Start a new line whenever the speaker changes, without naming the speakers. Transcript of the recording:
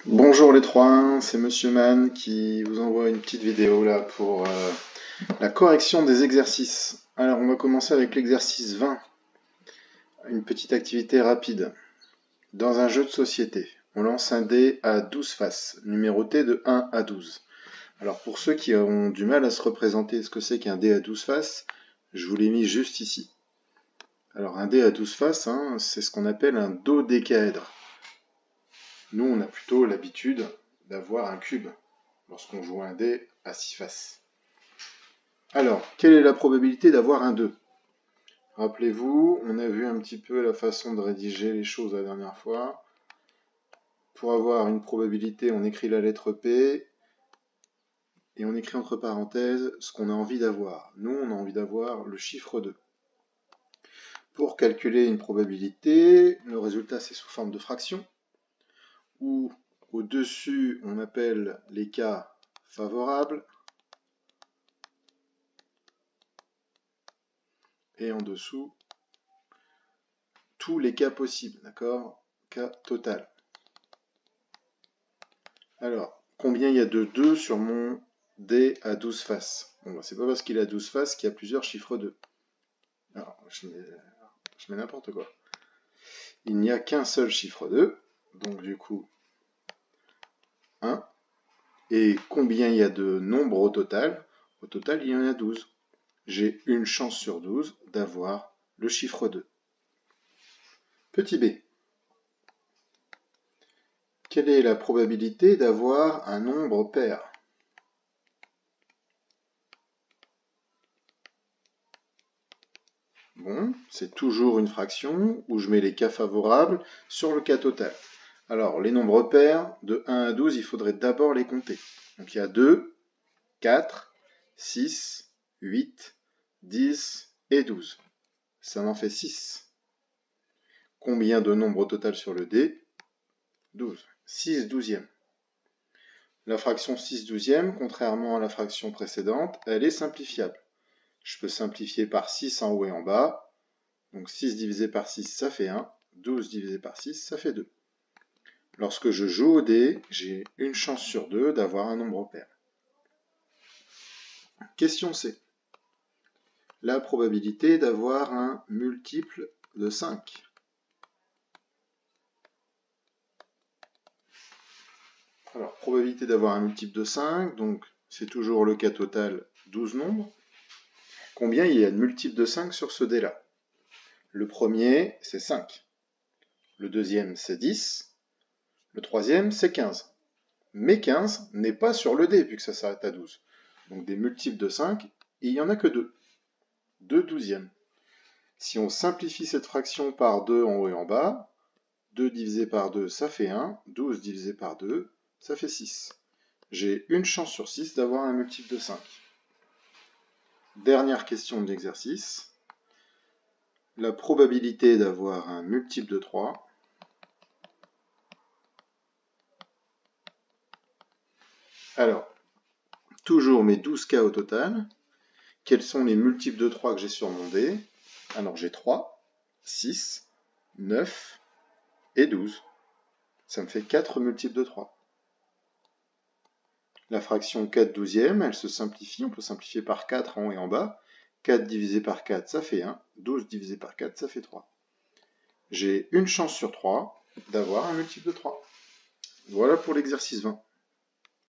Bonjour les 3-1, c'est Monsieur Man qui vous envoie une petite vidéo là pour la correction des exercices. Alors on va commencer avec l'exercice 20, une petite activité rapide. Dans un jeu de société, on lance un dé à 12 faces, numéroté de 1 à 12. Alors pour ceux qui ont du mal à se représenter ce que c'est qu'un dé à 12 faces, je vous l'ai mis juste ici. Alors un dé à 12 faces, c'est ce qu'on appelle un dodécaèdre. Nous, on a plutôt l'habitude d'avoir un cube lorsqu'on joue un dé à 6 faces. Alors, quelle est la probabilité d'avoir un 2? Rappelez-vous, on a vu un petit peu la façon de rédiger les choses la dernière fois. Pour avoir une probabilité, on écrit la lettre P et on écrit entre parenthèses ce qu'on a envie d'avoir. Nous, on a envie d'avoir le chiffre 2. Pour calculer une probabilité, le résultat c'est sous forme de fraction, où au-dessus on appelle les cas favorables, et en dessous, tous les cas possibles, d'accord? Cas total. Alors, combien il y a de 2 sur mon dé à 12 faces? Bon, c'est pas parce qu'il a 12 faces qu'il y a plusieurs chiffres 2. Alors, je mets n'importe quoi. Il n'y a qu'un seul chiffre 2, donc du coup, 1. Et combien il y a de nombres au total? Au total, il y en a 12. J'ai une chance sur 12 d'avoir le chiffre 2. Petit b. Quelle est la probabilité d'avoir un nombre pair? Bon, c'est toujours une fraction où je mets les cas favorables sur le cas total. Alors, les nombres pairs, de 1 à 12, il faudrait d'abord les compter. Donc il y a 2, 4, 6, 8, 10 et 12. Ça m'en fait 6. Combien de nombres au total sur le dé? 12. 6 douzièmes. La fraction 6 douzièmes, contrairement à la fraction précédente, elle est simplifiable. Je peux simplifier par 6 en haut et en bas. Donc 6 divisé par 6, ça fait 1. 12 divisé par 6, ça fait 2. Lorsque je joue au dé, j'ai une chance sur 2 d'avoir un nombre pair. Question C. La probabilité d'avoir un multiple de 5. Alors, probabilité d'avoir un multiple de 5, donc c'est toujours le cas total 12 nombres. Combien il y a de multiples de 5 sur ce dé-là? Le premier, c'est 5. Le deuxième, c'est 10. Le troisième, c'est 15. Mais 15 n'est pas sur le dé, vu que ça s'arrête à 12. Donc des multiples de 5, il n'y en a que 2. 2 douzièmes. Si on simplifie cette fraction par 2 en haut et en bas, 2 divisé par 2, ça fait 1. 12 divisé par 2, ça fait 6. J'ai une chance sur 6 d'avoir un multiple de 5. Dernière question de l'exercice. La probabilité d'avoir un multiple de 3. Alors, toujours mes 12 cas au total. Quels sont les multiples de 3 que j'ai sur mon dé? Alors j'ai 3, 6, 9 et 12. Ça me fait 4 multiples de 3. La fraction 4 douzièmes, elle se simplifie. On peut simplifier par 4 en haut et en bas. 4 divisé par 4, ça fait 1. 12 divisé par 4, ça fait 3. J'ai une chance sur 3 d'avoir un multiple de 3. Voilà pour l'exercice 20.